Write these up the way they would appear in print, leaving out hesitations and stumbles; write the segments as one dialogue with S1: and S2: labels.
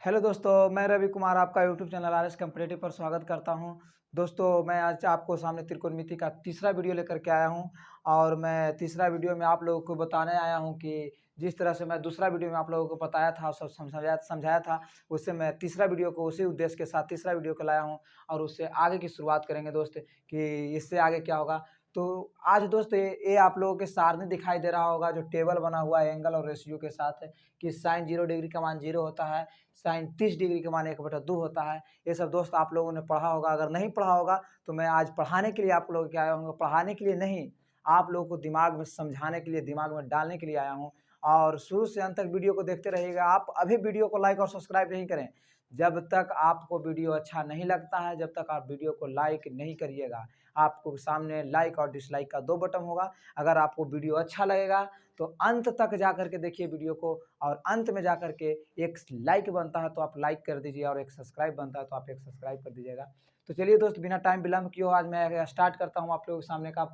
S1: Hello दोस्तों, मैं रवि कुमार आपका YouTube channel R S competitive पर स्वागत करता हूं। दोस्तों, मैं आज आपको सामने त्रिकोणमिति का तीसरा वीडियो लेकर के आया हूं और मैं तीसरा वीडियो में आप लोगों को बताने आया हूं कि जिस तरह से मैं दूसरा वीडियो में आप लोगों को बताया था, सब समझाया था, उससे मैं तीसरा वीडियो को उसी उद्देश्य के साथ तीसरा वीडियो को लाया हूँ और उससे आगे की शुरुआत करेंगे दोस्त कि इससे आगे क्या होगा। तो आज दोस्त ये आप लोगों के सामने दिखाई दे रहा होगा जो टेबल बना हुआ है एंगल और रेशियो के साथ है कि साइन 0 डिग्री का मान 0 होता है, साइन 30 डिग्री का मान 1/2 होता है। ये सब दोस्त आप लोगों ने पढ़ा होगा। अगर नहीं पढ़ा होगा तो मैं आज पढ़ाने के लिए आप लोगों के आया हूँ। पढ़ाने के लिए नहीं, आप लोगों को दिमाग में समझाने के लिए, दिमाग में डालने के लिए आया हूँ। और शुरू से अंत तक वीडियो को देखते रहिएगा। आप अभी वीडियो को लाइक और सब्सक्राइब नहीं करें जब तक आपको वीडियो अच्छा नहीं लगता है, जब तक आप वीडियो को लाइक नहीं करिएगा। आपको सामने लाइक और डिसलाइक का 2 बटन होगा। अगर आपको वीडियो अच्छा लगेगा तो अंत तक जा कर के देखिए वीडियो को और अंत में जा कर के एक लाइक बनता है तो आप लाइक कर दीजिए और एक सब्सक्राइब बनता है तो आप एक सब्सक्राइब कर दीजिएगा। तो चलिए दोस्त, बिना टाइम विलंब किए आज मैं स्टार्ट करता हूँ आप लोगों के सामने का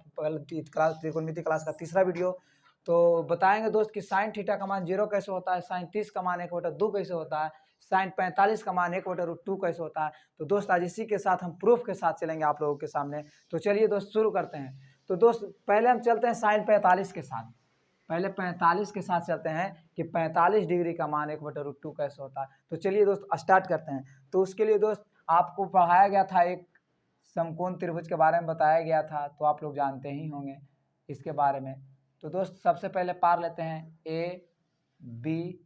S1: त्रिकोणमिति क्लास का तीसरा वीडियो। तो बताएंगे दोस्त कि साइन थीटा का मान 0 कैसे होता है, साइन 30 का मान 1/2 कैसे होता है, साइन 45 का मान 1/√2 कैसे होता है। तो दोस्त आज इसी के साथ हम प्रूफ के साथ चलेंगे आप लोगों के सामने। तो चलिए दोस्त शुरू करते हैं। तो दोस्त पहले हम चलते हैं साइन 45 के साथ। पहले 45 के साथ चलते हैं कि 45 डिग्री का मान 1/√2 कैसे होता है। तो चलिए दोस्त स्टार्ट करते हैं। तो उसके लिए दोस्त आपको पढ़ाया गया था, एक समकोण त्रिभुज के बारे में बताया गया था, तो आप लोग जानते ही होंगे इसके बारे में। तो दोस्त सबसे पहले पार लेते हैं ए, बी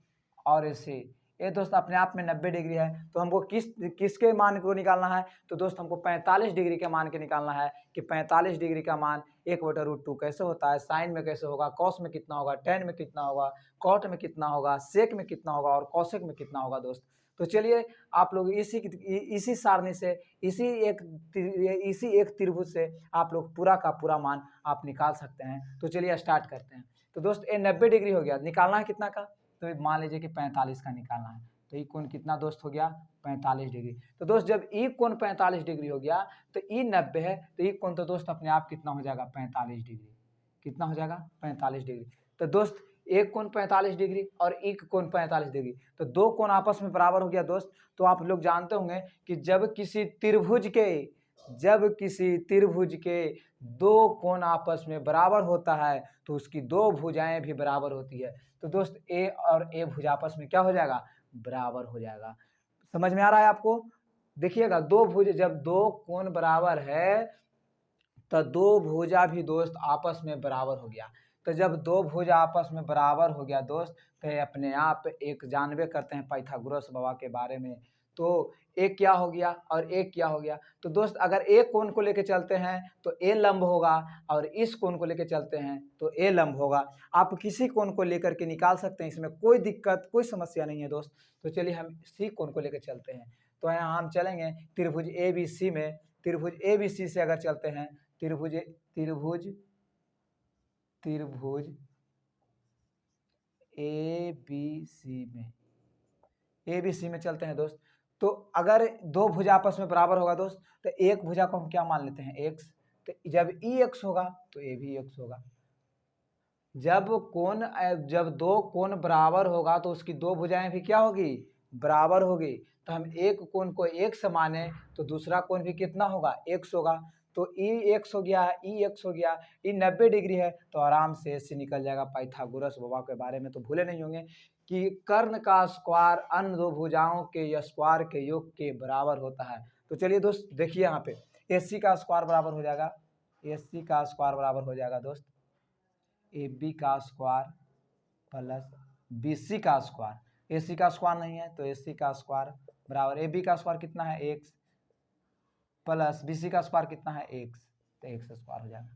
S1: और ए सी। ये दोस्त अपने आप में 90 डिग्री है, तो हमको किसके मान को निकालना है। तो दोस्त हमको 45 डिग्री के मान के निकालना है कि 45 डिग्री का मान 1/√2 कैसे होता है, साइन में कैसे होगा, कॉस में कितना होगा, टेन में कितना होगा, कॉट में कितना होगा, सेक में कितना होगा और कॉसेक में कितना होगा दोस्त। तो चलिए आप लोग इसी सारणी से, इसी एक त्रिभुज से आप लोग पूरा का पूरा मान आप निकाल सकते हैं। तो चलिए स्टार्ट करते हैं। तो दोस्त ये 90 डिग्री हो गया, निकालना है कितना का, तो मान लीजिए कि 45 का निकालना है। तो ई कोण कितना दोस्त हो गया, 45 डिग्री। तो दोस्त जब ई कोण 45 डिग्री हो गया तो ई 90 है, तो ई कोण तो दोस्त अपने आप कितना हो जाएगा, 45 डिग्री। कितना हो जाएगा, 45 डिग्री। तो दोस्त एक कोण 45 डिग्री और एक कोण 45 डिग्री, तो दो कोण आपस में बराबर हो गया दोस्त। तो आप लोग जानते होंगे कि जब किसी त्रिभुज के दो कोण आपस में बराबर होता है तो उसकी दो भुजाएं भी बराबर होती है। तो दोस्त ए और ए भुजा आपस में क्या हो जाएगा, बराबर हो जाएगा। समझ में आ रहा है आपको। देखिएगा, दो भुज जब दो कोण बराबर है तो दो भुजा भी दोस्त आपस में बराबर हो गया। तो जब दो भुजा आपस में बराबर हो गया दोस्त, तो अपने आप एक जानबे करते हैं पाइथागोरस बाबा के बारे में। तो एक क्या हो गया और एक क्या हो गया। तो दोस्त अगर एक कोण को लेके चलते हैं तो ए लंब होगा और इस कोण को लेके चलते हैं तो ए लंब होगा। आप किसी कोण को लेकर के निकाल सकते हैं, इसमें कोई दिक्कत, कोई समस्या नहीं है दोस्त। तो चलिए हम सी कोण को लेकर चलते हैं। तो यहाँ हम चलेंगे त्रिभुज ए बी सी में। त्रिभुज ए बी सी से अगर चलते हैं, त्रिभुज त्रिभुज त्रिभुज ए बी सी में चलते हैं दोस्त। तो अगर दो भुजा आपस में बराबर होगा दोस्त, तो एक भुजा को हम क्या मान लेते हैं, एक्स। तो जब ई एक्स होगा तो ए भी एक्स होगा। जब दो कोण बराबर होगा तो उसकी दो भुजाएं भी क्या होगी, बराबर होगी। तो हम एक कोण को एक्स माने तो दूसरा कोण भी कितना होगा, एक्स होगा। तो ई एक्स हो गया, ई एक्स हो गया, ई 90 डिग्री है, तो आराम से इससे निकल जाएगा। पाइथागोरस बाबा के बारे में तो भूले नहीं होंगे कि कर्ण का स्क्वायर अन्य दो भुजाओं के स्क्वायर के योग के बराबर होता है। तो चलिए दोस्त देखिए यहाँ पे AC का स्क्वायर बराबर हो जाएगा, AC का स्क्वायर बराबर हो जाएगा दोस्त ए बी का स्क्वायर प्लस बी सी का स्क्वायर। ए सी का स्क्वायर नहीं है तो ए सी का स्क्वायर बराबर ए बी का स्क्वायर कितना है, एक्स, प्लस बी सी का स्क्वायर कितना है, एक्स, तो एक्स स्क्वायर हो जाएगा।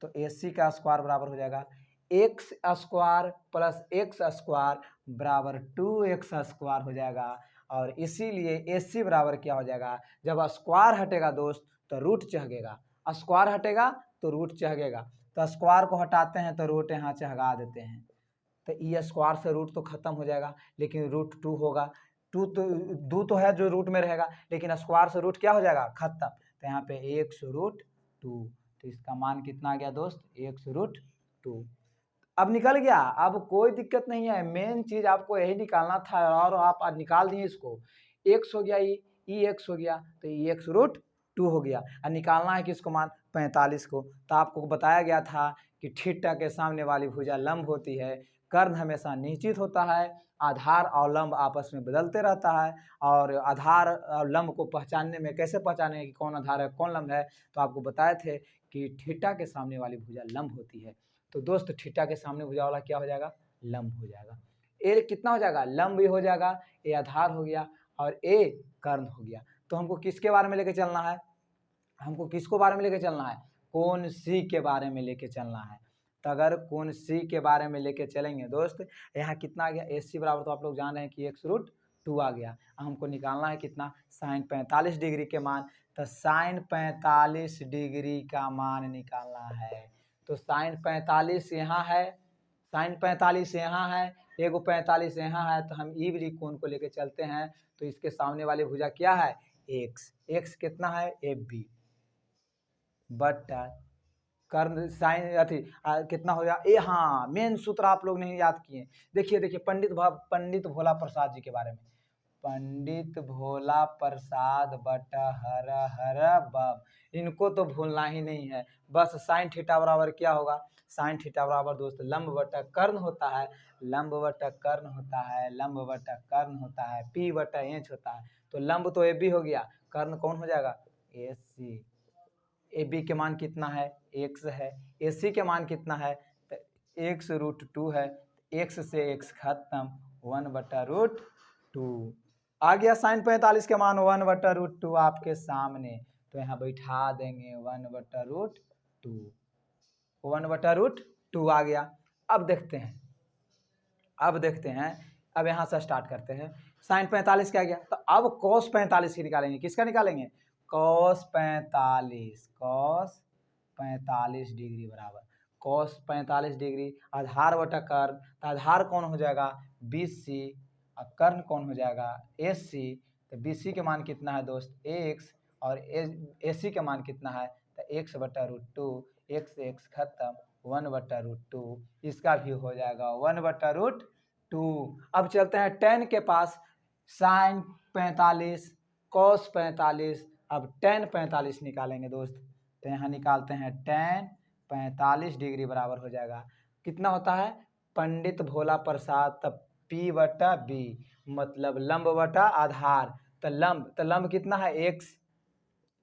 S1: तो ए सी का स्क्वायर बराबर हो जाएगा x square plus x square बराबर 2x स्क्वायर हो जाएगा। और इसीलिए ए सी बराबर क्या हो जाएगा, जब स्क्वायर हटेगा दोस्त तो रूट चढ़ेगा, स्क्वायर हटेगा तो रूट चढ़ेगा। तो स्क्वायर को हटाते हैं तो रूट यहाँ चढ़ा देते हैं, तो ई स्क्वायर से रूट तो खत्म हो जाएगा, लेकिन रूट 2 होगा। टू तो दो तो है जो रूट में रहेगा, लेकिन स्क्वायर से रूट क्या हो जाएगा, खत्म। तो यहाँ पे एक्स रूट 2, तो इसका मान कितना आ गया दोस्त, एक्स रूट 2। अब निकल गया, अब कोई दिक्कत नहीं है। मेन चीज़ आपको यही निकालना था और आप आज निकाल दिए इसको। x हो गया ई x हो गया, तो ई x रूट 2 हो गया। और निकालना है किसको मान 45 को। तो आपको बताया गया था कि थीटा के सामने वाली भुजा लंब होती है, कर्ण हमेशा निश्चित होता है, आधार और लंब आपस में बदलते रहता है। और आधार और लंब को पहचानने में कैसे पहचाने कि कौन आधार है कौन लंब है, तो आपको बताए थे कि थीटा के सामने वाली भुजा लंब होती है। तो दोस्त थीटा के सामने भुजा वाला क्या हो जाएगा, लंब हो जाएगा। ए कितना हो जाएगा, लंब भी हो जाएगा, ए आधार हो गया और ए कर्ण हो गया। तो हमको किसके बारे में लेके चलना है, हमको किसको बारे में लेके चलना है, कोण सी के बारे में लेके चलना है। तो अगर कोण सी के बारे में लेके चलेंगे दोस्त, यहाँ कितना आ गया, ए सी बराबर तो आप लोग जान रहे हैं कि एक्स रूट 2 आ गया। हमको निकालना है कितना, साइन 45 डिग्री के मान। तो साइन 45 डिग्री का मान निकालना है। तो साइन 45 यहाँ है, साइन 45 यहाँ है, एगो 45 यहाँ है। तो हम ई वाली कोण को लेके चलते हैं। तो इसके सामने वाली भुजा क्या है, एक्स। एक्स कितना है, एफ बी बटा कर्ण साइन अथी कितना हो गया ए। हाँ, मेन सूत्र आप लोग नहीं याद किए। देखिए देखिए पंडित भोला प्रसाद जी के बारे में, पंडित भोला प्रसाद बटा हर हर बम, इनको तो भूलना ही नहीं है। बस साइन थीटा बराबर क्या होगा, साइन थीटा बराबर दोस्त लंब बटा कर्ण होता है, लंब बटा कर्ण होता है, लंब बटा कर्ण होता है, पी बटा एच होता है। तो लंब तो ए बी हो गया, कर्ण कौन हो जाएगा, ए सी। ए बी के मान कितना है, एक्स है। ए सी के मान कितना है, तो एक्स रूट 2 है। एक्स से एक्स खत्म, 1/√2 आ गया। साइन 45 के मान 1/√2 आपके सामने। तो यहाँ बैठा देंगे 1/√2, 1/√2 आ गया। अब देखते हैं, अब यहाँ से स्टार्ट करते हैं। साइन 45 क्या गया, तो अब कॉस 45 की निकालेंगे। किसका निकालेंगे, कॉस 45 डिग्री बराबर कॉस 45 डिग्री आधार बटा कर्ण। तो आधार कौन हो जाएगा, BC, और कर्ण कौन हो जाएगा, AC। तो BC के मान कितना है दोस्त, x, और AC के मान कितना है, तो x/√2। x से x खत्म, 1/√2। इसका भी हो जाएगा 1/√2। अब चलते हैं tan के पास। साइन 45 कॉस 45, अब tan 45 निकालेंगे दोस्त। तो यहाँ निकालते हैं tan 45 डिग्री बराबर हो जाएगा कितना होता है, पंडित भोला प्रसाद, तब P/B मतलब लंब बटा आधार। तो लंब कितना है,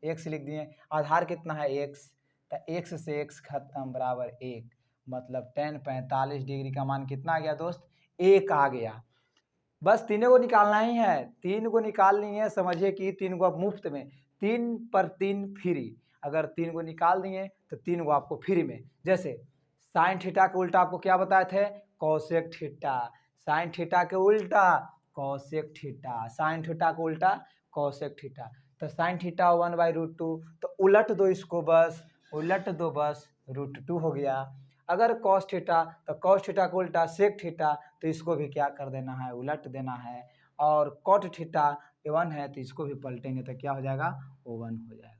S1: x लिख दिए, आधार कितना है x, तो x से x खत्म बराबर 1, मतलब tan 45 डिग्री का मान कितना आ गया दोस्त, 1 आ गया। बस तीनों को निकालना ही है, 3 को निकालनी है। समझिए कि 3 को आप मुफ्त में, 3 पर 3 फ्री। अगर 3 को निकाल दिए तो 3 को आपको फ्री में। जैसे साइन थीटा के उल्टा आपको क्या बताए थे, कॉसेक थीटा। साइन थीटा के उल्टा कॉसेक थीटा, साइन थीटा के उल्टा कॉसेक थीटा। तो साइन थीटा 1/√2, तो उलट दो इसको, बस उलट दो, बस √2 हो गया। अगर कॉस थीटा, तो कॉस थीटा को उल्टा सेक थीटा, तो इसको भी क्या कर देना है, उलट देना है। और कॉट थीटा 1 है, तो इसको भी पलटेंगे तो क्या हो जाएगा, 1 हो जाएगा।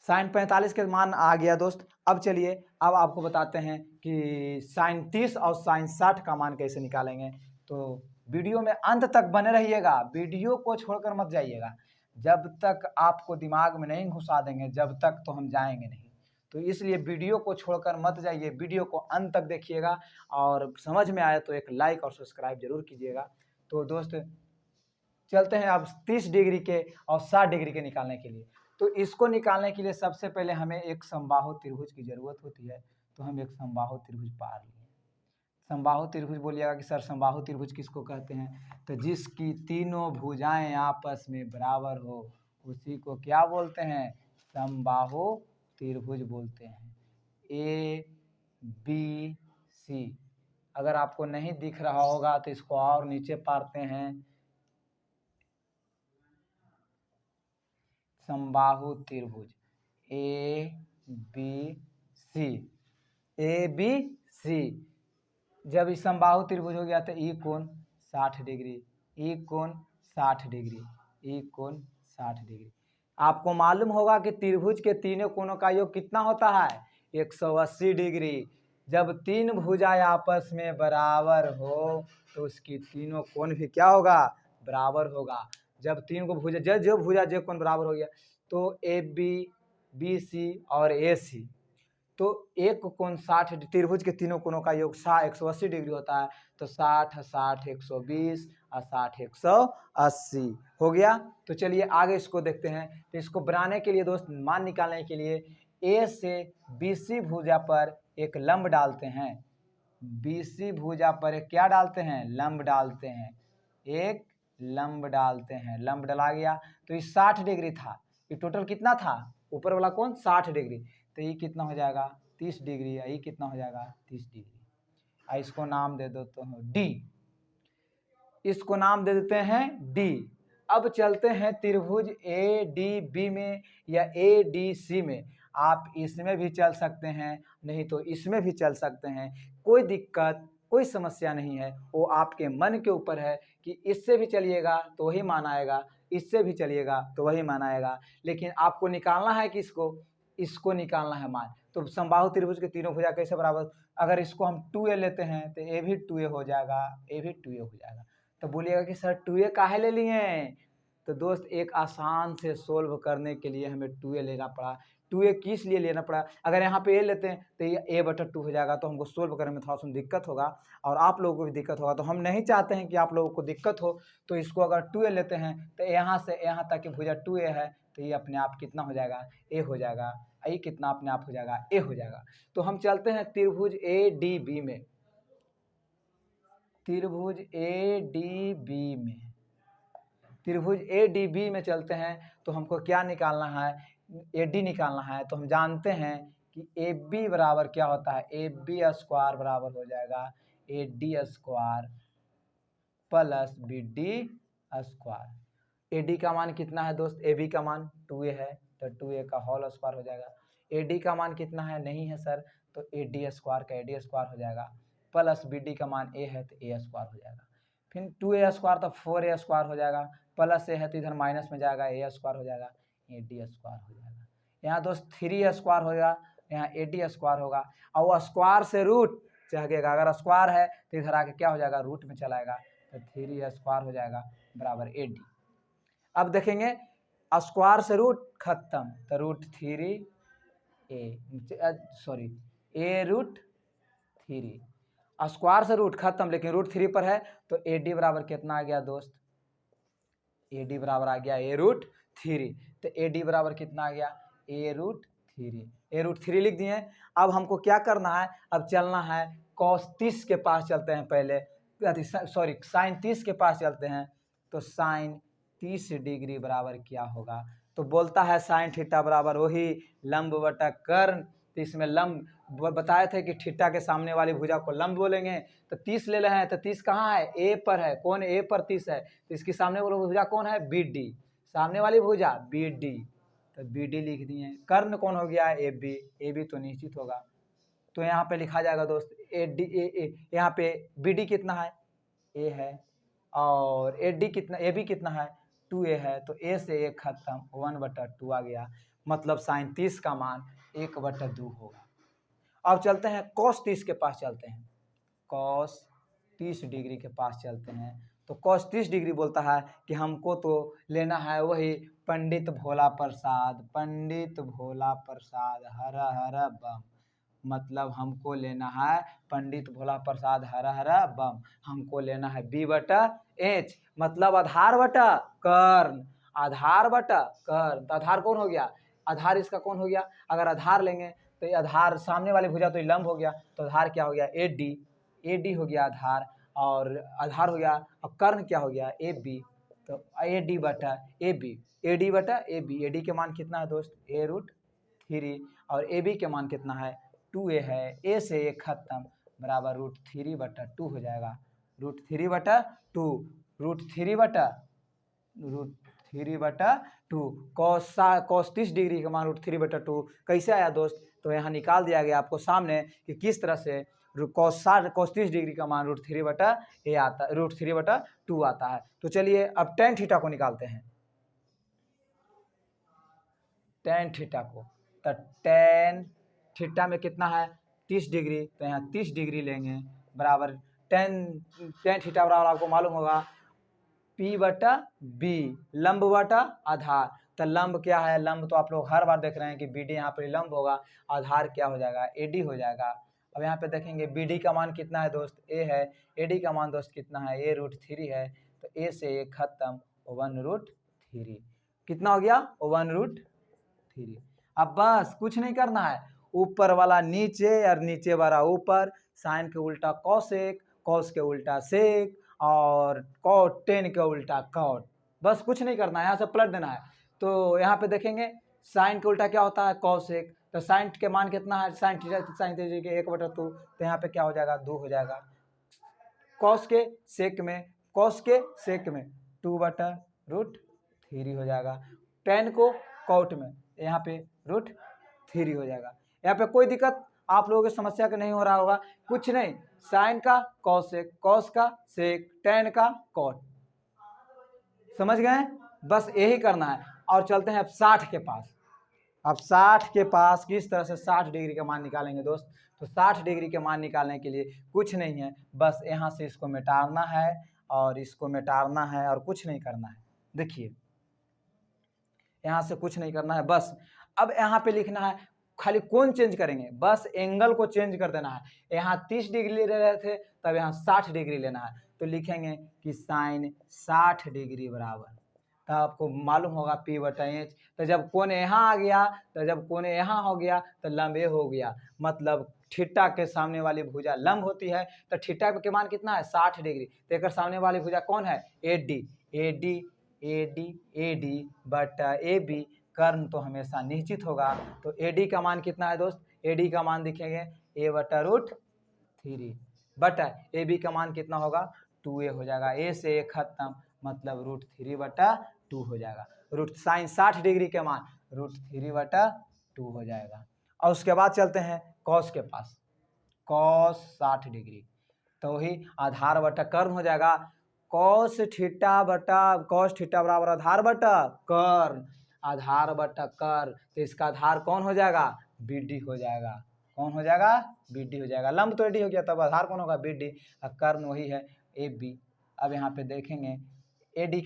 S1: साइन 45 के मान आ गया दोस्त। अब चलिए, अब आपको बताते हैं कि साइन 30 और साइन 60 का मान कैसे निकालेंगे। तो वीडियो में अंत तक बने रहिएगा, वीडियो को छोड़कर मत जाइएगा। जब तक आपको दिमाग में नहीं घुसा देंगे, जब तक तो हम जाएंगे नहीं। तो इसलिए वीडियो को छोड़कर मत जाइए, वीडियो को अंत तक देखिएगा, और समझ में आए तो एक लाइक और सब्सक्राइब जरूर कीजिएगा। तो दोस्त चलते हैं अब 30 डिग्री के और 60 डिग्री के निकालने के लिए। तो इसको निकालने के लिए सबसे पहले हमें एक समबाहु त्रिभुज की जरूरत होती है। तो हम एक समबाहु त्रिभुज पार लिए। समबाहु त्रिभुज बोलिएगा कि सर समबाहु त्रिभुज किसको कहते हैं, तो जिसकी तीनों भुजाएं आपस में बराबर हो उसी को क्या बोलते हैं, समबाहु त्रिभुज बोलते हैं। ABC, अगर आपको नहीं दिख रहा होगा तो इसको और नीचे पारते हैं। समबाहु त्रिभुज ABC, जब इस समबाहु त्रिभुज हो गया तो ई कोण 60 डिग्री, ई कोण 60 डिग्री, ई कोण 60 डिग्री। आपको मालूम होगा कि त्रिभुज के तीनों कोणों का योग कितना होता है, 180 डिग्री। जब तीन भुजा आपस में बराबर हो तो उसकी तीनों कोण भी क्या होगा, बराबर होगा। जब तीन को भुजा जो भुजा जो कोण बराबर हो गया तो ए बी, बी सी और ए सी, तो एक कोण 60, त्रिभुज के तीनों कोणों का योग 180 डिग्री होता है। तो 60 60 120 और 60 180 हो गया। तो चलिए आगे इसको देखते हैं। तो इसको बनाने के लिए दोस्त, मान निकालने के लिए ए से बीसी भुजा पर एक लंब डालते हैं। बीसी भुजा पर एक क्या डालते हैं, लंब डालते हैं, एक लंब डालते हैं। लंब डला गया तो ये 60 डिग्री था, ये टोटल कितना था, ऊपर वाला कौन 60 डिग्री, तो ये कितना हो जाएगा 30 डिग्री, ये कितना हो जाएगा 30 डिग्री। इसको नाम दे दो तो डी, इसको नाम दे देते हैं डी। अब चलते हैं त्रिभुज ए डी बी में या ए डी सी में। आप इसमें भी चल सकते हैं, नहीं तो इसमें भी चल सकते हैं, कोई दिक्कत कोई समस्या नहीं है। वो आपके मन के ऊपर है कि इससे भी चलिएगा तो वही मान आएगा, इससे भी चलिएगा तो वही मान आएगा, लेकिन आपको निकालना है कि इसको निकालना है मान। तो समबाहु त्रिभुज के तीनों भुजा कैसे बराबर, अगर इसको हम 2a लेते हैं तो ए भी 2a हो जाएगा, ए भी 2a हो जाएगा। तो बोलिएगा कि सर 2a काहे ले लिए हैं, तो दोस्त एक आसान से सोल्व करने के लिए हमें 2a लेना पड़ा। 2a किस लिए लेना पड़ा, अगर यहाँ पे a लेते हैं तो ये a/2 हो जाएगा, तो हमको सोल्व करने में थोड़ा सा दिक्कत होगा और आप लोगों को भी दिक्कत होगा। तो हम नहीं चाहते हैं कि आप लोगों को दिक्कत हो, तो इसको अगर 2a लेते हैं तो यहाँ से यहाँ तक की भुजा 2a है, तो ये अपने आप कितना हो जाएगा, a हो जाएगा। ये कितना अपने आप हो जाएगा, a हो जाएगा। तो हम चलते हैं त्रिभुज ए डी बी में, त्रिभुज ए डी बी में, त्रिभुज ए डी बी में चलते हैं। तो हमको क्या निकालना है, ए डी निकालना है। तो हम जानते हैं कि ए बी बराबर क्या होता है, ए बी स्क्वायर बराबर हो जाएगा A D square plus B D square. A D का मान कितना है दोस्त, ए बी का मान 2a है, तो 2a का होल स्क्वायर हो जाएगा। ए डी का मान कितना है, नहीं है सर, तो ए डी स्क्वायर का ए डी स्क्वायर हो जाएगा, प्लस बी डी का मान ए है तो ए स्क्वायर हो जाएगा। फिर 2a स्क्वायर तो 4a स्क्वायर हो जाएगा, प्लस ए है तो इधर माइनस में जाएगा, ए स्क्वायर हो जाएगा, ए डी स्क्वायर हो जाएगा। यहाँ दोस्त 3 स्क्वायर होगा, यहाँ ए डी स्क्वायर होगा, और वो स्क्वायर से रूट चढ़ेगा, अगर स्क्वायर है तो इधर आके क्या हो जाएगा, रूट में चलाएगा, तो 3 स्क्वायर हो जाएगा बराबर ए डी। अब देखेंगे स्क्वायर से रूट खत्म, तो रूट 3 ए रूट 3, स्क्वायर से रूट खत्म लेकिन रूट 3 पर है, तो ए डी बराबर कितना आ गया दोस्त, ए डी बराबर आ गया ए रूट 3। तो ए डी बराबर कितना आ गया, ए रूट 3, ए रूट 3 लिख दिए। अब हमको क्या करना है, अब चलना है cos 30 के पास चलते हैं पहले, साइन 30 के पास चलते हैं। तो साइन 30 डिग्री बराबर क्या होगा, तो बोलता है साइन थीटा बराबर वही लंब बटा कर्ण। तो इसमें लंब बताए थे कि थीटा के सामने वाली भुजा को लंब बोलेंगे, तो 30 ले रहे हैं, तो 30 कहाँ है, ए पर है, कौन ए पर 30 है, तो इसकी सामने वाली भुजा कौन है, बी डी, सामने वाली भुजा बी डी, तो बी डी लिख दिए। कर्ण कौन हो गया, ए बी, ए बी तो निश्चित होगा, तो यहाँ पे लिखा जाएगा दोस्त ए डी ए, यहाँ पे बी डी कितना है, ए है, और ए डी कितना, ए बी कितना है 2a है, तो a से 1 खत्म, 1/2 आ गया, मतलब साइन 30 का मान 1/2 होगा। अब चलते हैं cos 30 के पास चलते हैं, cos 30 डिग्री के पास चलते हैं। तो cos 30 डिग्री बोलता है कि हमको तो लेना है वही पंडित भोला प्रसाद, पंडित भोला प्रसाद हर हर बम, मतलब हमको लेना है पंडित भोला प्रसाद हर हर बम, हमको लेना है b/h, मतलब आधार बटा कर्ण, आधार बटा कर्ण। तो आधार कौन हो गया, आधार इसका कौन हो गया, अगर आधार लेंगे तो ये आधार सामने वाली भुजा तो ये लंब हो गया, तो आधार क्या हो गया ए डी हो गया आधार, और आधार हो गया, और कर्ण क्या हो गया ए बी, तो ए डी बटा ए बी, ए डी बटा ए बी। ए डी के मान कितना है दोस्त, ए रूट 3, और ए बी के मान कितना है 2a है, a से 1 खत्म बराबर रूट 3/2 हो जाएगा, रूट 3/2, रूट 3/2 cos 30 डिग्री का मान रूट 3/2 कैसे आया दोस्त, तो यहाँ निकाल दिया गया आपको सामने कि किस तरह से cos 30 डिग्री का मान रूट 3/a आता, रूट 3/2 आता है। तो चलिए अब tan थीटा को निकालते हैं, tan थीटा को, तो tan थीटा में कितना है 30 डिग्री, तो यहाँ 30 डिग्री लेंगे बराबर टेन थीटा बराबर आपको मालूम होगा P/B, लंब बटा आधार। तो लंब क्या है, लंब तो आप लोग हर बार देख रहे हैं कि BD यहाँ पर लंब होगा, आधार क्या हो जाएगा AD हो जाएगा। अब यहाँ पे देखेंगे BD का मान कितना है दोस्त, A है, AD का मान दोस्त कितना है, A√3 है, तो A से A खत्म 1√3, कितना हो गया 1√3। अब बस कुछ नहीं करना है, ऊपर वाला नीचे और नीचे वाला ऊपर, साइन के उल्टा कॉसेक, कॉस के उल्टा सेक और कॉट, टेन के उल्टा कॉट, बस कुछ नहीं करना है, यहाँ से पलट देना है। तो यहाँ पे देखेंगे साइन के उल्टा क्या होता है कॉसेक, तो साइन के मान कितना है, साइन थीटा के 1/2, तो यहाँ पे क्या हो जाएगा 2 हो जाएगा। कॉस के सेक में, कॉस के सेक में 2/√3 हो जाएगा। टेन को कॉट में यहाँ पे √3 हो जाएगा। यहाँ पे कोई दिक्कत आप लोगों की समस्या का नहीं हो रहा होगा, कुछ नहीं, साइन का कॉसेक, कॉस का सेक, टेन का कॉट, समझ गए, बस यही करना है। और चलते हैं अब 60 के पास। अब 60 के पास किस तरह से 60 डिग्री का मान निकालेंगे दोस्त, तो 60 डिग्री के मान निकालने के लिए कुछ नहीं है, बस यहाँ से इसको मिटाना है और इसको मिटाना है और कुछ नहीं करना है। देखिए यहाँ से कुछ नहीं करना है, बस अब यहाँ पे लिखना है, खाली कौन चेंज करेंगे, बस एंगल को चेंज कर देना है। यहाँ 30 डिग्री ले रहे थे, तब यहाँ 60 डिग्री लेना है, तो लिखेंगे कि साइन 60 डिग्री बराबर, तो आपको मालूम होगा P/H। तो जब कोण यहाँ आ गया, तो जब कोण यहाँ हो गया तो लंब ये हो गया, मतलब थीटा के सामने वाली भुजा लंब होती है, तो थीटा के मान कितना है 60 डिग्री, तो एक सामने वाली भुजा कौन है AD, AD AD AD बटा AB, कर्ण तो हमेशा निश्चित होगा, तो AD का मान कितना है दोस्त, AD का मान दिखेंगे A/√3 बटा AB का मान कितना होगा 2A हो जाएगा, A से A खत्म, मतलब √3/2 हो जाएगा। साइन 60 डिग्री के मान √3/2 हो जाएगा। और उसके बाद चलते हैं कॉस के पास, कॉस 60 डिग्री, तो वही आधार बटा कर्ण हो जाएगा, कॉस थीटा बराबर आधार बटा कर्ण, आधार बटा कर्ण, तो इसका आधार कौन हो जाएगा BD हो जाएगा, कौन हो जाएगा BD हो जाएगा, लंब तो AD हो गया, तब आधार कौन होगा BD, और कर्ण वही है AB। अब यहाँ पे देखेंगे BD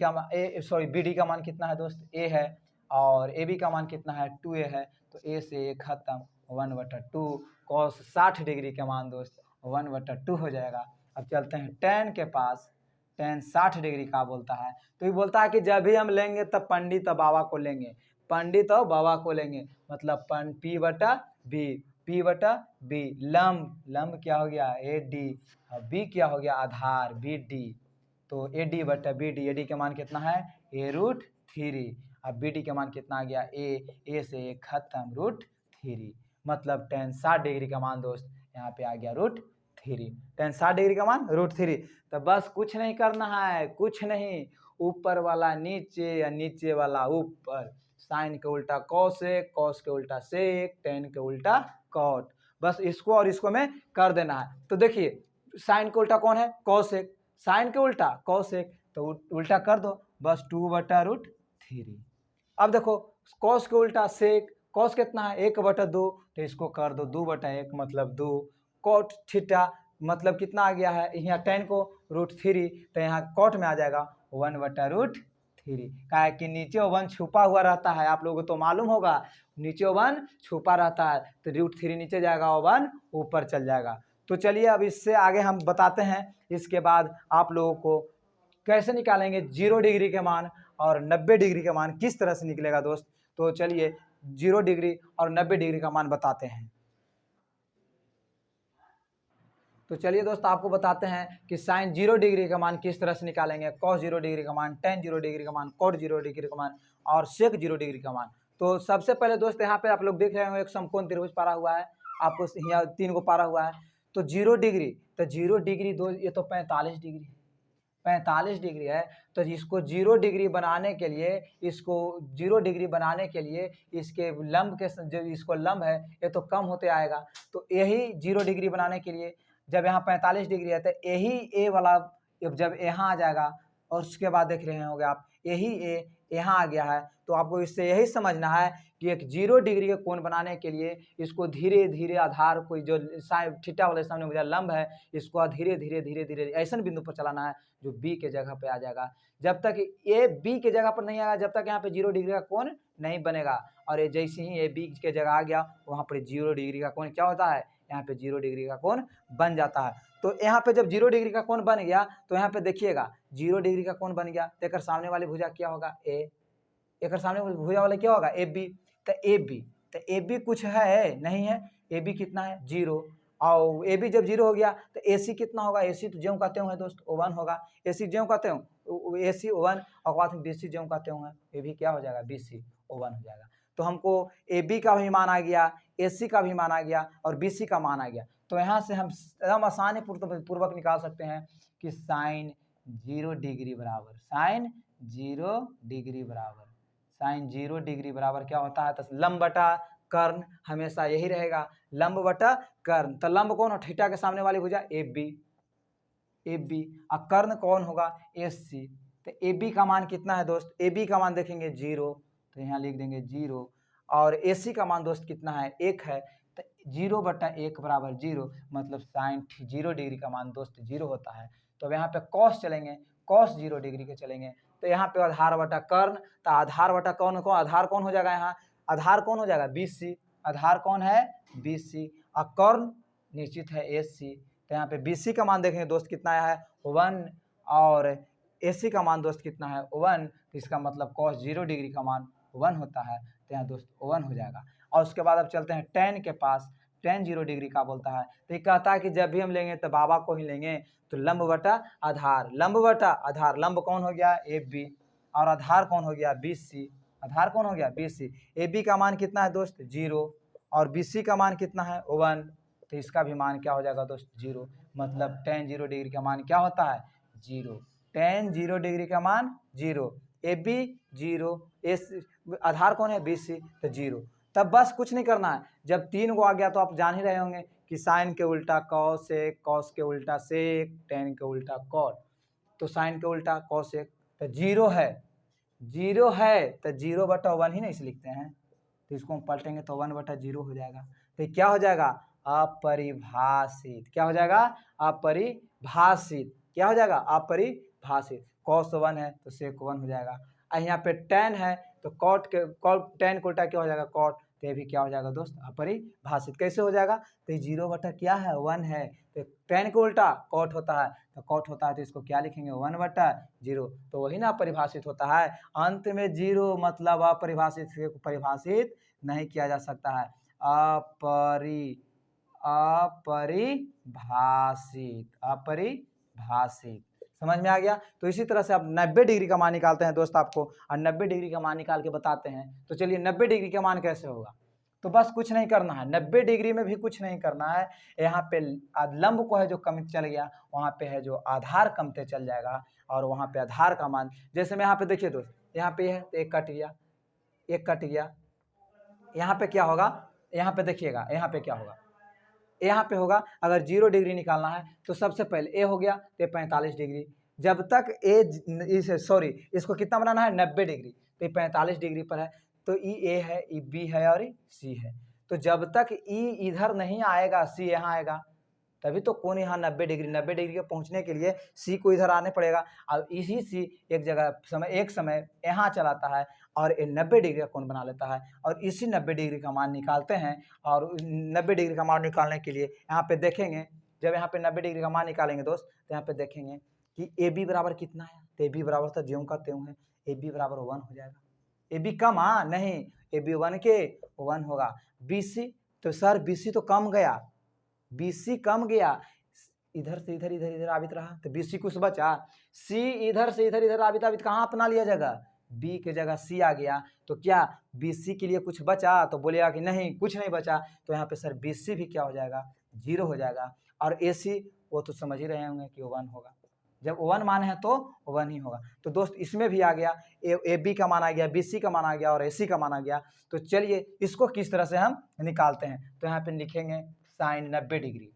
S1: का मान कितना है दोस्त A है, और AB का मान कितना है 2A है, तो A से A खत्म 1/2, कॉस 60 डिग्री के मान दोस्त 1/2 हो जाएगा। अब चलते हैं टेन के पास, टेन 60 डिग्री का बोलता है, तो ये बोलता है कि जब भी हम लेंगे तब पंडित और बाबा को लेंगे, पंडित और बाबा को लेंगे, मतलब P/B, लंब क्या हो गया AD, और B क्या हो गया आधार BD, तो AD/BD, AD के मान कितना है A√3, अब BD के मान कितना आ गया A से A खत्म √3, मतलब टेन 60 डिग्री का मान दोस्त यहाँ पे आ गया √3, टेन 60 डिग्री का मान √3। तो बस कुछ नहीं करना है, कुछ नहीं, ऊपर वाला नीचे या नीचे वाला ऊपर, साइन के उल्टा कॉसेक, कॉस के उल्टा सेक, टेन के उल्टा कॉट, बस इसको और इसको में कर देना है। तो देखिए साइन के उल्टा कौन है कॉसेक, साइन के उल्टा कॉसेक, तो उल्टा कर दो, बस 2/√3। अब देखो कॉस के उल्टा सेक, कॉस कितना है 1/2, तो इसको कर दो 2/1, मतलब 2, कॉट थीटा मतलब कितना आ गया है, यहाँ टेन को √3, तो यहाँ कॉट में आ जाएगा 1/√3, क्या है कि नीचे 1 छुपा हुआ रहता है, आप लोगों को तो मालूम होगा, नीचे 1 छुपा रहता है, तो √3 नीचे जाएगा, 1 ऊपर चल जाएगा। तो चलिए अब इससे आगे हम बताते हैं, इसके बाद आप लोगों को कैसे निकालेंगे 0 डिग्री के मान और 90 डिग्री के मान किस तरह से निकलेगा दोस्त। तो चलिए 0 डिग्री और 90 डिग्री का मान बताते हैं। तो चलिए दोस्त आपको बताते हैं कि साइन 0 डिग्री का मान किस तरह से निकालेंगे, कॉस 0 डिग्री का मान, टेन 0 डिग्री का मान, कॉट 0 डिग्री का मान और सेक 0 डिग्री का मान। तो सबसे पहले दोस्त यहाँ पे आप लोग देख रहे हो एक समकोण त्रिभुज पारा हुआ है, आपको यहाँ 3 को पारा हुआ है, तो 0 डिग्री, तो 0 डिग्री दो, ये तो 45 डिग्री, 45 डिग्री है, तो इसको 0 डिग्री बनाने के लिए, इसको 0 डिग्री बनाने के लिए इसके लंब के जो इसको लंब है ये तो कम होते आएगा, तो यही 0 डिग्री बनाने के लिए जब यहाँ 45 डिग्री है तो यही ए वाला जब यहाँ आ जाएगा और उसके बाद देख रहे होंगे आप यही ए यहाँ आ गया है। तो आपको इससे यही समझना है कि एक 0 डिग्री के कोण बनाने के लिए इसको धीरे धीरे आधार कोई जो थीटा वाले सामने मुझे लंब है, इसको धीरे धीरे धीरे धीरे ऐसा बिंदु पर चलाना है जो बी के जगह पे आ जाएगा। जब तक ए बी के जगह पर नहीं आएगा, जब तक यहाँ पे 0 डिग्री का कोण नहीं बनेगा। और ये जैसे ही ए बी के जगह आ गया, वहाँ पर 0 डिग्री का कोण क्या होता है, यहाँ पे 0 डिग्री का कोण बन जाता है। तो यहाँ पे जब 0 डिग्री का कोण बन गया तो यहाँ पे देखिएगा 0 डिग्री का कोण बन गया, तो एक सामने वाली भुजा क्या होगा, ए, एक सामने भुजा वाला क्या होगा, ए बी। तो ए बी कुछ है नहीं है, ए बी कितना है 0, और ए बी जब 0 हो गया तो ए सी कितना होगा, ए सी तो ज्यों कहते हैं दोस्त 1 होगा, ए सी ज्यों कहते हो ए सी 1, और बाद में बी सी ज्यों कहते हैं ए भी क्या हो जाएगा, बी सी 1 हो जाएगा। तो हमको ए बी का भी मान आ गया, ए सी का भी मान आ गया और बी सी का मान आ गया। तो यहाँ से हम एकदम आसानी पूर्वक निकाल सकते हैं कि साइन 0 डिग्री बराबर साइन 0 डिग्री बराबर क्या होता है, तो लंब बटा कर्ण हमेशा यही रहेगा, लंब बटा कर्ण। तो लंब कौन हो, थीटा के सामने वाली भुजा ए बी, और कर्ण कौन होगा, एस सी। तो ए बी का मान कितना है दोस्त, ए बी का मान देखेंगे 0, तो यहाँ लिख देंगे 0, और ए सी का मान दोस्त कितना है, 1 है। तो 0 बटा 1 बराबर 0, मतलब साइन 0 डिग्री का मान दोस्त 0 होता है। तो अब यहाँ पे कॉस चलेंगे, कॉस 0 डिग्री के चलेंगे, तो यहाँ पे आधार बटा कर्ण, तो आधार बटा कौन को, आधार कौन हो जाएगा, यहाँ आधार कौन हो जाएगा, बी सी, आधार कौन है, बी सी, और कर्ण निश्चित है ए सी। तो यहाँ पे बी सी का मान देखेंगे दोस्त कितना आया है 1, और ए सी का मान दोस्त कितना है 1, तो इसका मतलब कॉस 0 डिग्री का मान 1 होता है। तो यहाँ दोस्त 1 हो जाएगा। और उसके बाद अब चलते हैं tan के पास, tan 0 डिग्री का बोलता है, तो ये कहता है कि जब भी हम लेंगे तो बाबा को ही लेंगे, तो लंब बटा आधार, लंब बटा आधार, लंब कौन हो गया, ए बी, और आधार कौन हो गया, बी सी, आधार कौन हो गया, बी सी। ए बी का मान कितना है दोस्त 0, और बी सी का मान कितना है 1, तो इसका भी मान क्या हो जाएगा दोस्त 0, मतलब tan 0 डिग्री का मान क्या होता है 0, tan 0 डिग्री का मान 0, ए बी 0, एस आधार कौन है बी सी, तो 0। तब बस कुछ नहीं करना है, जब 3 को आ गया तो आप जान ही रहे होंगे कि साइन के उल्टा कॉसेक, कॉस के उल्टा सेक, tan के उल्टा कॉट, तो साइन के उल्टा कॉसेक, तो 0 है, 0 है तो 0 बटा 1 ही नहीं से लिखते हैं, तो इसको हम पलटेंगे तो 1 बटा 0 हो जाएगा। तो क्या हो जाएगा, अपरिभाषित, क्या हो जाएगा, अपरिभाषित, क्या हो जाएगा, अपरिभाषित। कॉस 1 है तो सेक 1 हो जाएगा, और यहाँ पे tan है तो कॉट tan को उल्टा क्या हो जाएगा, कॉट, तो ये भी क्या हो जाएगा दोस्त, अपरिभाषित। कैसे हो जाएगा, तो 0 बटा क्या है 1 है, तो tan को उल्टा कॉट होता है, तो कॉट होता है तो इसको क्या लिखेंगे 1 बटा 0, तो वही ना अपरिभाषित होता है। अंत में 0 मतलब अपरिभाषित से परिभाषित नहीं किया जा सकता है, अपरिभाषित। समझ में आ गया। तो इसी तरह से आप 90 डिग्री का मान निकालते हैं दोस्त आपको, और 90 डिग्री का मान निकाल के बताते हैं। तो चलिए 90 डिग्री का मान कैसे होगा, तो बस कुछ नहीं करना है, 90 डिग्री में भी कुछ नहीं करना है। यहाँ पे लंब को है जो कम चल गया, वहाँ पे है जो आधार कमते चल जाएगा, और वहाँ पे आधार का मान, जैसे मैं यहाँ पे देखिए दोस्त, यहाँ पे है तो एक कट गया, एक कट गया, यहाँ पे क्या होगा, यहाँ पे देखिएगा, यहाँ पे क्या होगा, यहाँ पे होगा अगर 0 डिग्री निकालना है तो सबसे पहले ए हो गया तो 45 डिग्री, जब तक इसको कितना बनाना है 90 डिग्री, तो 45 डिग्री पर है, तो ई ए है, ई बी है और ई सी है। तो जब तक ई इधर नहीं आएगा, सी यहाँ आएगा, तभी तो कोण यहाँ 90 डिग्री के पहुँचने के लिए सी को इधर आने पड़ेगा। अब इसी सी एक समय यहाँ चलाता है और 90 डिग्री का कोण बना लेता है, और इसी 90 डिग्री का मान निकालते हैं। और 90 डिग्री का मान निकालने के लिए यहाँ पे देखेंगे, जब यहाँ पे 90 डिग्री का मान निकालेंगे दोस्त, तो यहाँ पे देखेंगे कि ए बी बराबर कितना है, तो ए बी बराबर तो ज्यों का त्यों है, ए बी बराबर 1 हो जाएगा। ए बी कम नहीं, ए बी 1 के 1 होगा। बी सी, तो सर बी सी तो कम गया, बी सी कम गया, इधर से इधर इधर इधर आबित रहा, तो बी सी कुछ बचा, सी इधर से इधर इधर आबित आबित कहाँ अपना लिया जगह, बी के जगह सी आ गया, तो क्या बी सी के लिए कुछ बचा, तो बोलेगा कि नहीं कुछ नहीं बचा, तो यहाँ पे सर बी सी भी क्या हो जाएगा 0 हो जाएगा। और ए सी वो तो समझ ही रहे होंगे कि 1 होगा, जब 1 मान है तो 1 ही होगा। तो दोस्त इसमें भी आ गया, ए बी का मान आ गया, बी सी का मान आ गया और ए सी का मान आ गया। तो चलिए इसको किस तरह से हम निकालते हैं, तो यहाँ पे लिखेंगे साइन 90 डिग्री,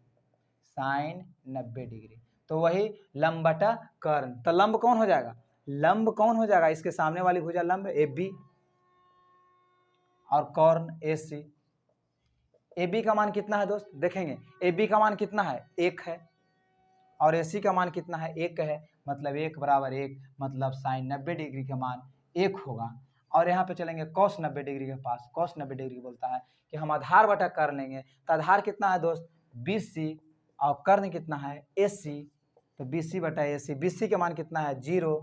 S1: साइन 90 डिग्री, तो वही लंब बटा कर्ण। तो लंब कौन हो जाएगा, लंब कौन हो जाएगा, इसके सामने वाली भुजा लंब AB और कर्ण AC। AB का मान कितना है दोस्त, देखेंगे AB का मान कितना है 1 है और AC का मान कितना है 1 है, मतलब 1 बराबर 1, मतलब साइन 90 डिग्री का मान 1 होगा। और यहाँ पे चलेंगे cos 90 डिग्री के पास। cos 90 डिग्री बोलता है कि हम आधार बटा कर्ण लेंगे, तो आधार कितना है दोस्त BC और कर्ण कितना है AC, तो BC बटा AC, BC का मान कितना है 0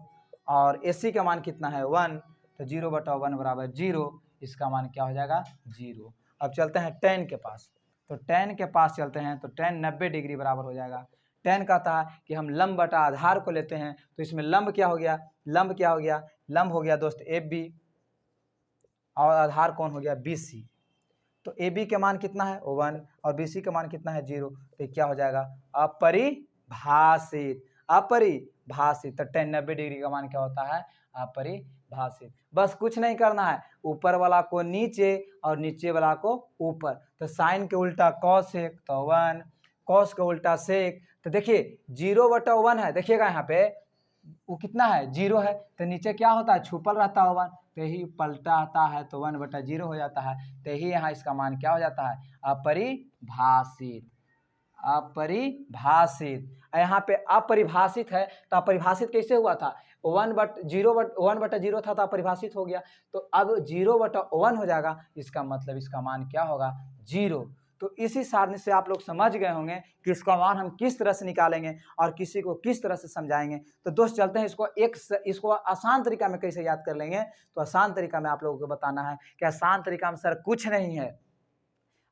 S1: और AC का मान कितना है 1, तो 0 बटा 1 बराबर 0, इसका मान क्या हो जाएगा 0। अब चलते हैं tan के पास, तो tan के पास चलते हैं, तो tan 90 डिग्री बराबर हो जाएगा, tan कहता है कि हम लंब बटा आधार को लेते हैं, तो इसमें लंब क्या हो गया, लंब क्या हो गया, लंब हो गया दोस्त AB और आधार कौन हो गया BC। तो AB के मान कितना है 1 और BC का मान कितना है 0, तो क्या हो जाएगा अपरिभाषित। अपरिभाषित, तो tan 90 डिग्री का मान क्या होता है अपरिभाषित। बस कुछ नहीं करना है, ऊपर वाला को नीचे और नीचे वाला को ऊपर, तो साइन के उल्टा cos 1 तो 1, cos के उल्टा sec, तो देखिए 0/1 है, देखिएगा यहाँ पे वो कितना है 0 है, तो नीचे क्या होता है छुपल रहता है 1, तो यही पलटा आता है तो 1/0 हो जाता है, तो यही यहाँ इसका मान क्या हो जाता है अपरिभाषित। अपरिभाषित, यहाँ पे अपरिभाषित है, तो अपरिभाषित कैसे हुआ था 1/0 था तो अपरिभाषित हो गया, तो अब 0/1 हो जाएगा, इसका मतलब इसका मान क्या होगा 0। तो इसी सारणी से आप लोग समझ गए होंगे कि इसका मान हम किस तरह से निकालेंगे और किसी को किस तरह से समझाएंगे। तो दोस्त चलते हैं इसको आसान तरीका में कैसे याद कर लेंगे। तो आसान तरीका में आप लोगों को बताना है कि आसान तरीका में सर कुछ नहीं है,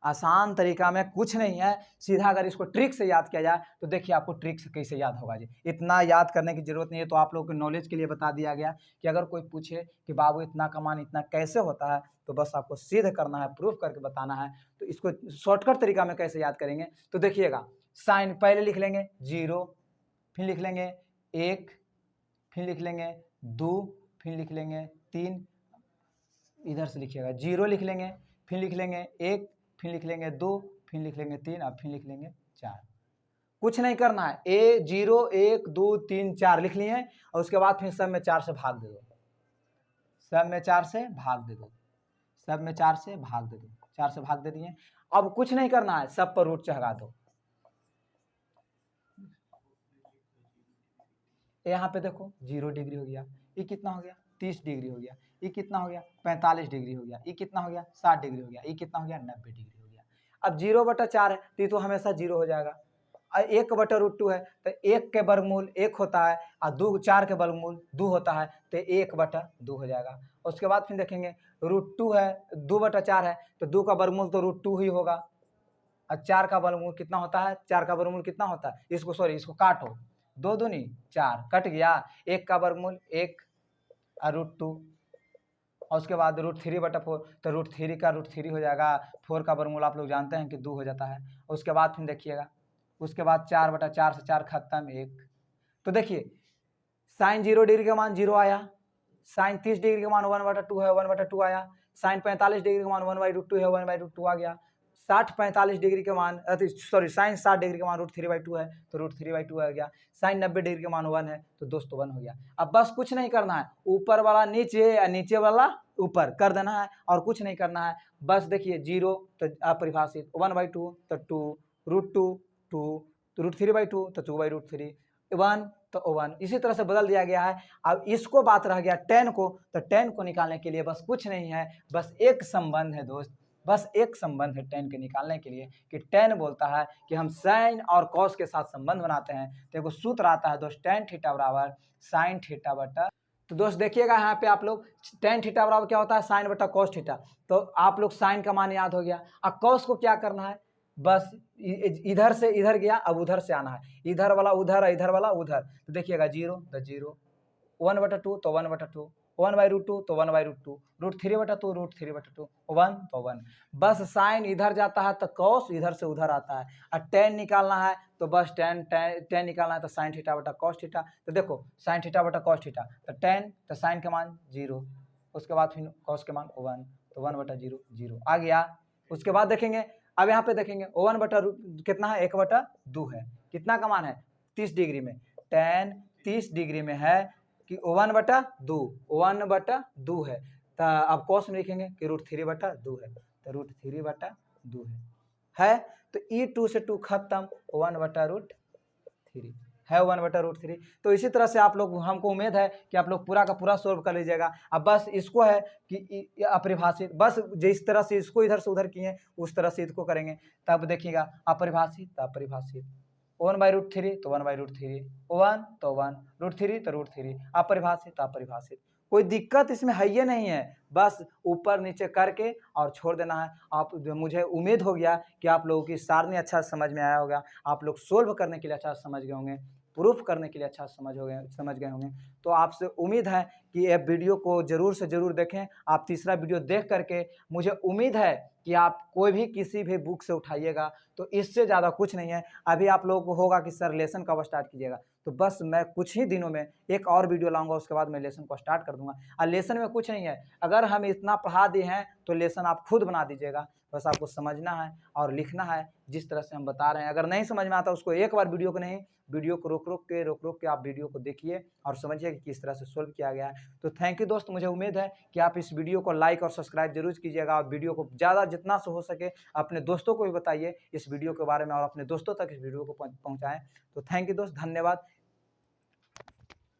S1: आसान तरीका में कुछ नहीं है, सीधा अगर इसको ट्रिक से याद किया जाए तो देखिए आपको ट्रिक से कैसे याद होगा जी। इतना याद करने की जरूरत नहीं है, तो आप लोगों के नॉलेज के लिए बता दिया गया कि अगर कोई पूछे कि बाबू इतना का मान इतना कैसे होता है, तो बस आपको सिद्ध करना है, प्रूफ करके बताना है। तो इसको शॉर्टकट तरीका में कैसे याद करेंगे, तो देखिएगा साइन पहले लिख लेंगे 0, फिर लिख लेंगे 1, फिर लिख लेंगे 2, फिर लिख लेंगे 3, इधर से लिखिएगा 0 लिख लेंगे, फिर लिख लेंगे 1, फिर लिख लेंगे 2, फिर लिख लेंगे 3 और फिर लिख लेंगे 4। कुछ नहीं करना है, 0 1 2 3 4 लिख लिए और उसके बाद फिर सब में 4 से भाग दे दो, सब में 4 से भाग दे दो, सब में 4 से भाग दे दो, 4 से भाग दे दिए। अब कुछ नहीं करना है, सब पर रूट चढ़ा दो। यहाँ पे देखो 0 डिग्री हो गया, ये कितना हो गया 30 डिग्री हो गया, ये कितना हो गया 45 डिग्री हो गया, ये कितना हो गया 60 डिग्री हो गया, ये कितना हो गया 90 डिग्री हो गया। अब 0/4 है तो ये तो हमेशा 0 हो जाएगा। और 1/√2 है तो 1 के वर्गमूल 1 होता है और 4 के वर्गमूल 2 होता है, तो 1/2 हो जाएगा। उसके बाद फिर देखेंगे √2 है, 2/4 है तो 2 का वर्गमूल तो √2 ही होगा और 4 का वर्गमूल कितना होता है, 4 का वर्गमूल कितना होता है, इसको काटो, 2 दूनी 4 कट गया, 1 का वर्गमूल 1 और √2 और उसके बाद √3/4 तो √3 का √3 हो जाएगा, 4 का वर्गमूल आप लोग जानते हैं कि 2 हो जाता है। उसके बाद फिर देखिएगा, उसके बाद 4/4 से 4 खत्म 1। तो देखिए साइन 0 डिग्री का मान 0 आया, साइन 30 डिग्री का मान 1/2 है 1/2 आया, साइन 45 डिग्री का मान 1/√2 है 1/2 आ गया, 60-45 डिग्री के मान साइन 60 डिग्री का मान √3/2 है तो √3/2 आ गया, साइन 90 डिग्री का मान 1 है तो दोस्तों 1 हो गया। अब बस कुछ नहीं करना है, ऊपर वाला नीचे या नीचे वाला ऊपर कर देना है और कुछ नहीं करना है। बस देखिए 0 तो अपरिभाषित, 1/2 तो 2, √2 2, तो √3/2 तो 2/√3, 1 तो 1, इसी तरह से बदल दिया गया है। अब इसको बात रह गया tan को, तो tan को निकालने के लिए बस कुछ नहीं है, बस एक संबंध है दोस्त, बस एक संबंध है tan के निकालने के लिए कि tan बोलता है कि हम sin और cos के साथ संबंध बनाते हैं, तो एक सूत्र आता है दोस्त tan थीटा बराबर sin थीटा बटा। तो दोस्त देखिएगा यहाँ पे आप लोग tan थीटा बराबर क्या होता है sin बटा cos थीटा, तो आप लोग sin का मान याद हो गया। अब cos को क्या करना है, बस इधर से इधर गया, अब उधर से आना है, इधर वाला उधर है इधर वाला उधर, तो देखिएगा 0 तो 0, 1/2 तो 1/2, 1/√2 तो 1/√2, √3/2 √3/2, 1 तो 1। बस साइन इधर जाता है तो कॉस इधर से उधर आता है, और tan निकालना है तो बस tan निकालना है तो साइन थीटा बटा कॉस थीटा। तो देखो साइन थीटा बटा कॉस थीटा, तो tan तो साइन के मान 0, उसके बाद फिर कॉस के मान 1, तो 1/0 0 आ गया। उसके बाद देखेंगे, अब यहाँ पे देखेंगे 1 बटा कितना है 1/2 है, कितना का मान है 30 डिग्री में, tan 30 डिग्री में है कि 1/2, 1/2 है। तो अब कॉस में लिखेंगे कि √3/2 है, तो √3/2 है। तो ई 2 से 2 खत्म, 1/√3 है, 1/√3। तो इसी तरह से आप लोग, हमको उम्मीद है कि आप लोग पूरा का पूरा सोल्व कर लीजिएगा। अब बस इसको है कि अपरिभाषित, बस जिस तरह से इसको इधर से उधर किए उस तरह से इसको करेंगे। तब देखिएगा अपरिभाषित तो अपरिभाषित, 1/√3 तो 1/√3, 1 तो 1, √3 तो √3, अपरिभाषित तो अपरिभाषित। कोई दिक्कत इसमें है ये नहीं है, बस ऊपर नीचे करके और छोड़ देना है। आप, मुझे उम्मीद हो गया कि आप लोगों की सारणी अच्छा समझ में आया होगा, आप लोग सोल्व करने के लिए अच्छा समझ गए होंगे, प्रूफ करने के लिए अच्छा समझ गए होंगे। तो आपसे उम्मीद है कि ये वीडियो को ज़रूर से ज़रूर देखें। आप तीसरा वीडियो देख करके मुझे उम्मीद है कि आप कोई भी किसी भी बुक से उठाइएगा, तो इससे ज़्यादा कुछ नहीं है। अभी आप लोगों को होगा कि सर लेसन कब स्टार्ट कीजिएगा, तो बस मैं कुछ ही दिनों में एक और वीडियो लाऊंगा, उसके बाद मैं लेसन को स्टार्ट कर दूंगा। और लेसन में कुछ नहीं है, अगर हम इतना पढ़ा दिए हैं तो लेसन आप खुद बना दीजिएगा। बस आपको समझना है और लिखना है जिस तरह से हम बता रहे हैं। अगर नहीं समझ में आता उसको एक बार वीडियो को नहीं, वीडियो को रोक के आप वीडियो को देखिए और समझिए कि किस तरह से सोल्व किया गया है। तो थैंक यू दोस्त, मुझे उम्मीद है कि आप इस वीडियो को लाइक और सब्सक्राइब जरूर कीजिएगा और वीडियो को ज़्यादा जितना से हो सके अपने दोस्तों को भी बताइए इस वीडियो के बारे में और अपने दोस्तों तक इस वीडियो को पहुँचाएँ। तो थैंक यू दोस्त, धन्यवाद।